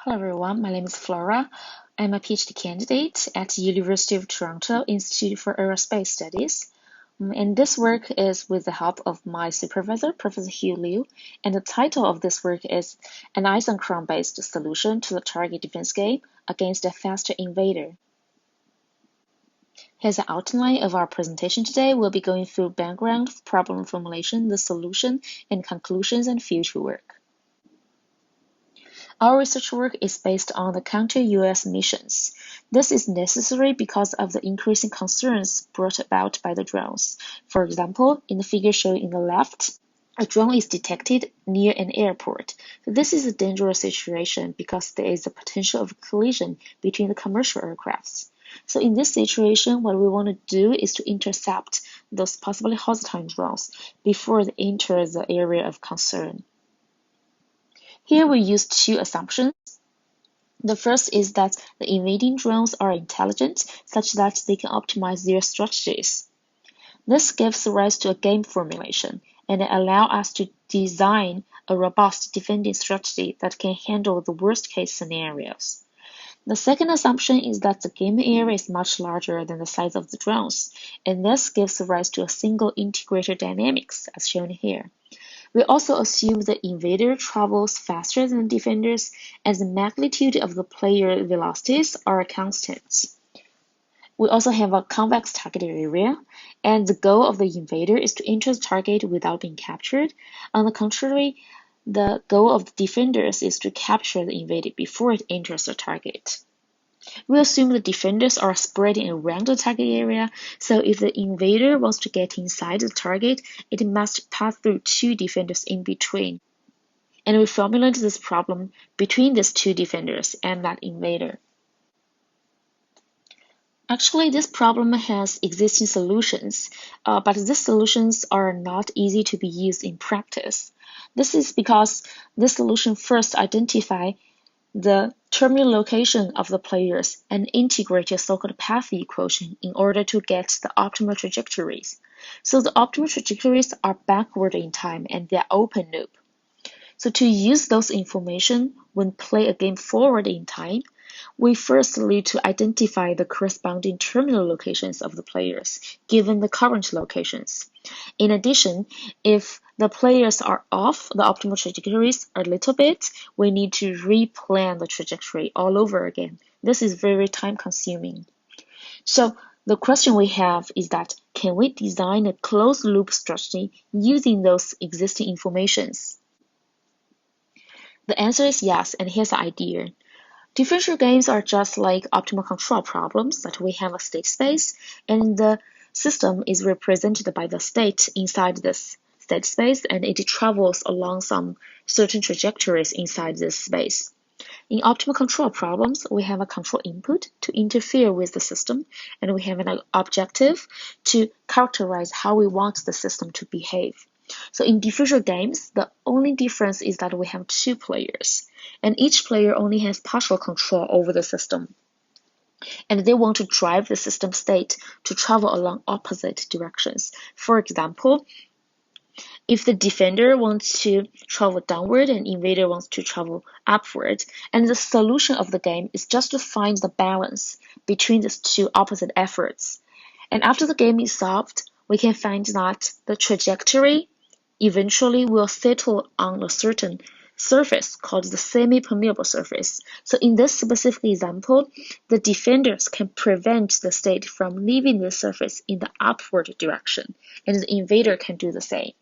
Hello everyone, my name is Flora. I'm a PhD candidate at the University of Toronto Institute for Aerospace Studies. And this work is with the help of my supervisor, Professor Hugh Liu, and the title of this work is An Isochron-based Solution to the Target Defense Game Against a Faster Invader. Here's an outline of our presentation today. We'll be going through background, problem formulation, the solution, and conclusions and future work. Our research work is based on the counter-UAS missions. This is necessary because of the increasing concerns brought about by the drones. For example, in the figure shown in the left, a drone is detected near an airport. This is a dangerous situation because there is a potential of collision between the commercial aircrafts. So in this situation, what we want to do is to intercept those possibly hostile drones before they enter the area of concern. Here we use two assumptions. The first is that the invading drones are intelligent, such that they can optimize their strategies. This gives rise to a game formulation, and it allows us to design a robust defending strategy that can handle the worst-case scenarios. The second assumption is that the game area is much larger than the size of the drones, and this gives rise to a single integrator dynamics, as shown here. We also assume the invader travels faster than defenders, and the magnitude of the player velocities are constant. We also have a convex target area, and the goal of the invader is to enter the target without being captured. On the contrary, the goal of the defenders is to capture the invader before it enters the target. We assume the defenders are spreading around the target area, so if the invader wants to get inside the target, it must pass through two defenders in between. And we formulate this problem between these two defenders and that invader. Actually, this problem has existing solutions, but these solutions are not easy to be used in practice. This is because this solution first identifies the terminal location of the players and integrate a so-called path equation in order to get the optimal trajectories. So the optimal trajectories are backward in time and they are open loop. So to use those information when play a game forward in time, we first need to identify the corresponding terminal locations of the players, given the current locations. In addition, if the players are off the optimal trajectories a little bit, we need to replan the trajectory all over again. This is very time-consuming. So the question we have is that, can we design a closed-loop strategy using those existing informations? The answer is yes, and here's the idea. Differential games are just like optimal control problems that we have a state space, and the system is represented by the state inside this state space, and it travels along some certain trajectories inside this space. In optimal control problems, we have a control input to interfere with the system, and we have an objective to characterize how we want the system to behave. So in differential games, the only difference is that we have two players, and each player only has partial control over the system. And they want to drive the system state to travel along opposite directions. For example, if the defender wants to travel downward and invader wants to travel upward, and the solution of the game is just to find the balance between these two opposite efforts. And after the game is solved, we can find that the trajectory eventually will settle on a certain surface called the semi-permeable surface. So in this specific example, the defenders can prevent the state from leaving the surface in the upward direction, and the invader can do the same.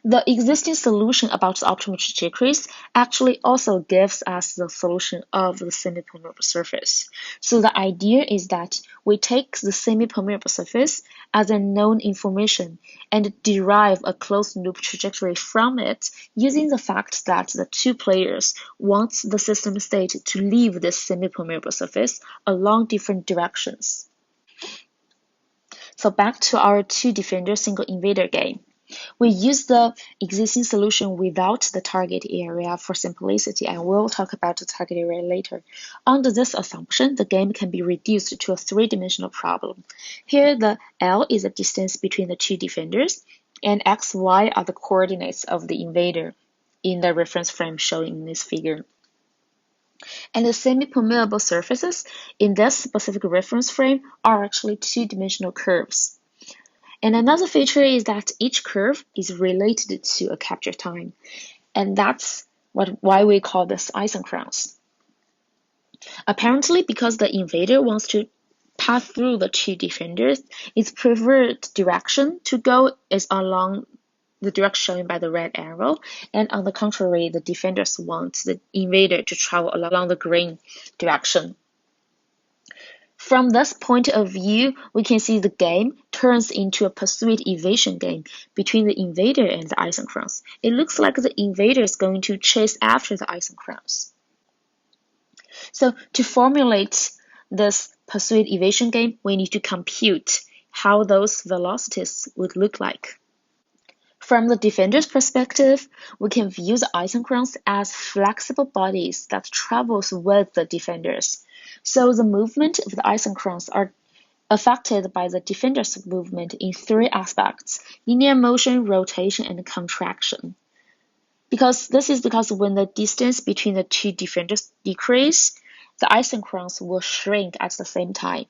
The existing solution about the optimal trajectories actually also gives us the solution of the semi-permeable surface. So the idea is that we take the semi-permeable surface as a known information and derive a closed-loop trajectory from it using the fact that the two players want the system state to leave this semi-permeable surface along different directions. So back to our two-defender single invader game. We use the existing solution without the target area for simplicity, and we'll talk about the target area later. Under this assumption, the game can be reduced to a three-dimensional problem. Here, the L is the distance between the two defenders, and X, Y are the coordinates of the invader in the reference frame shown in this figure. And the semi-permeable surfaces in this specific reference frame are actually two-dimensional curves. And another feature is that each curve is related to a capture time, and that's why we call this isochrons. Apparently, because the invader wants to pass through the two defenders, its preferred direction to go is along the direction shown by the red arrow, and on the contrary, the defenders want the invader to travel along the green direction. From this point of view, we can see the game turns into a pursuit evasion game between the invader and the isochrons. It looks like the invader is going to chase after the isochrons. So to formulate this pursuit evasion game, we need to compute how those velocities would look like. From the defender's perspective, we can view the isochrons as flexible bodies that travels with the defenders. So the movement of the isochrons are affected by the defender's movement in three aspects: linear motion, rotation, and contraction. This is because when the distance between the two defenders decreases, the isochrons will shrink at the same time.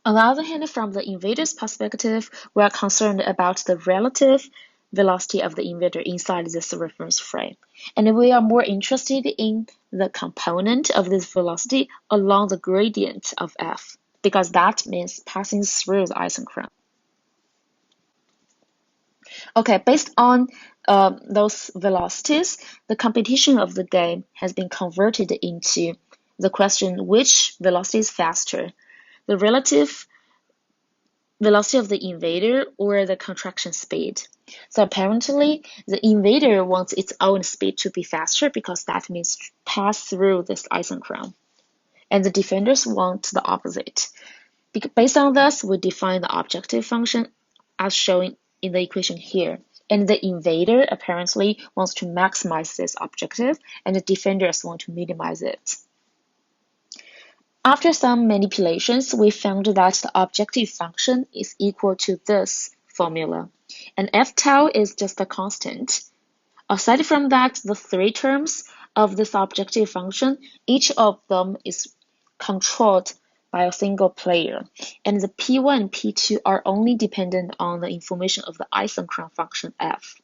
On the other hand, from the invader's perspective, we are concerned about the relative velocity of the invader inside this reference frame, and we are more interested in the component of this velocity along the gradient of f, because that means passing through the isochron. Okay, based on those velocities, the competition of the game has been converted into the question, which velocity is faster, the relative velocity of the invader or the contraction speed. So apparently, the invader wants its own speed to be faster because that means pass through this isochron. And the defenders want the opposite. Based on this, we define the objective function as shown in the equation here. And the invader apparently wants to maximize this objective, and the defenders want to minimize it. After some manipulations, we found that the objective function is equal to this formula, and f tau is just a constant. Aside from that, the three terms of this objective function, each of them is controlled by a single player, and the P1 and P2 are only dependent on the information of the isochron function f.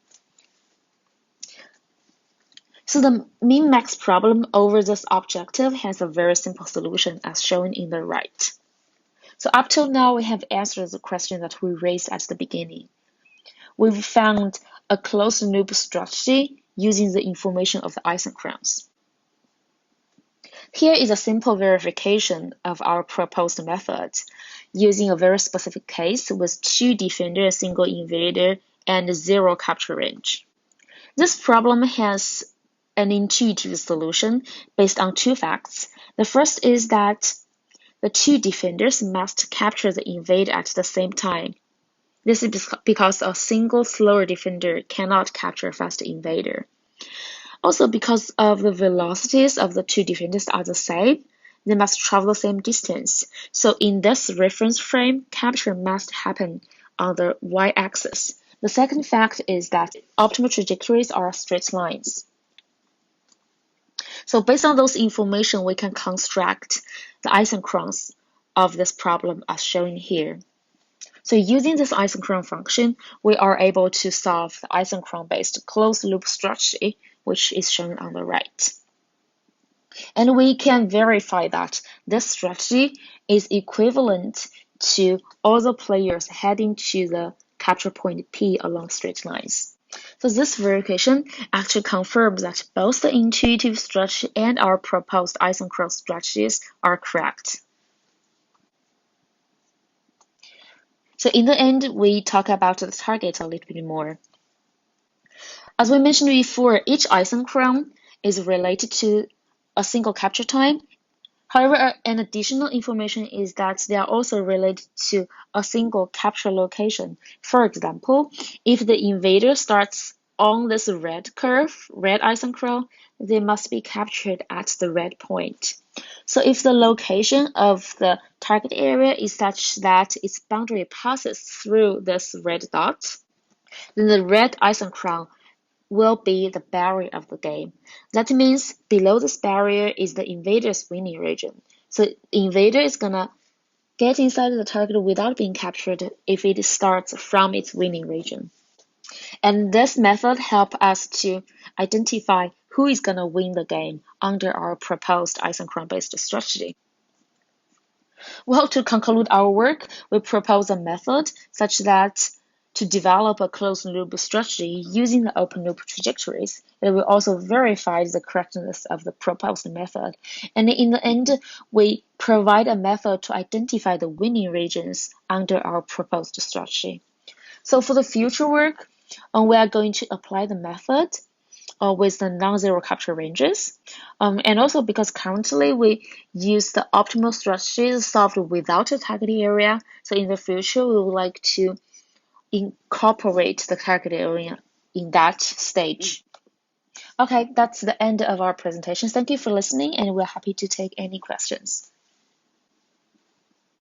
So the min-max problem over this objective has a very simple solution as shown in the right. So up till now, we have answered the question that we raised at the beginning. We've found a closed loop strategy using the information of the isochrons. Here is a simple verification of our proposed method using a very specific case with two defender, a single invader, and zero capture range. This problem has an intuitive solution based on two facts. The first is that the two defenders must capture the invader at the same time. This is because a single slower defender cannot capture a faster invader. Also, because of the velocities of the two defenders are the same, they must travel the same distance. So in this reference frame, capture must happen on the y-axis. The second fact is that optimal trajectories are straight lines. So based on those information, we can construct the isochrons of this problem as shown here. So using this isochron function, we are able to solve the isochron-based closed-loop strategy, which is shown on the right. And we can verify that this strategy is equivalent to all the players heading to the capture point P along straight lines. So this verification actually confirms that both the intuitive strategy and our proposed isochron strategies are correct. So in the end, we talk about the target a little bit more. As we mentioned before, each isochron is related to a single capture time. However, an additional information is that they are also related to a single capture location. For example, if the invader starts on this red curve, red isochron, they must be captured at the red point. So if the location of the target area is such that its boundary passes through this red dot, then the red isochron will be the barrier of the game. That means below this barrier is the invader's winning region. So invader is gonna get inside the target without being captured if it starts from its winning region. And this method helps us to identify who is gonna win the game under our proposed isochron-based strategy. Well, to conclude our work, we propose a method such that to develop a closed-loop strategy using the open-loop trajectories, it will also verify the correctness of the proposed method. And in the end, we provide a method to identify the winning regions under our proposed strategy. So for the future work, we are going to apply the method with the non-zero capture ranges. And also because currently we use the optimal strategies solved without a target area. So in the future, we would like to incorporate the target area in that stage. Okay, that's the end of our presentation. Thank you for listening, and we're happy to take any questions.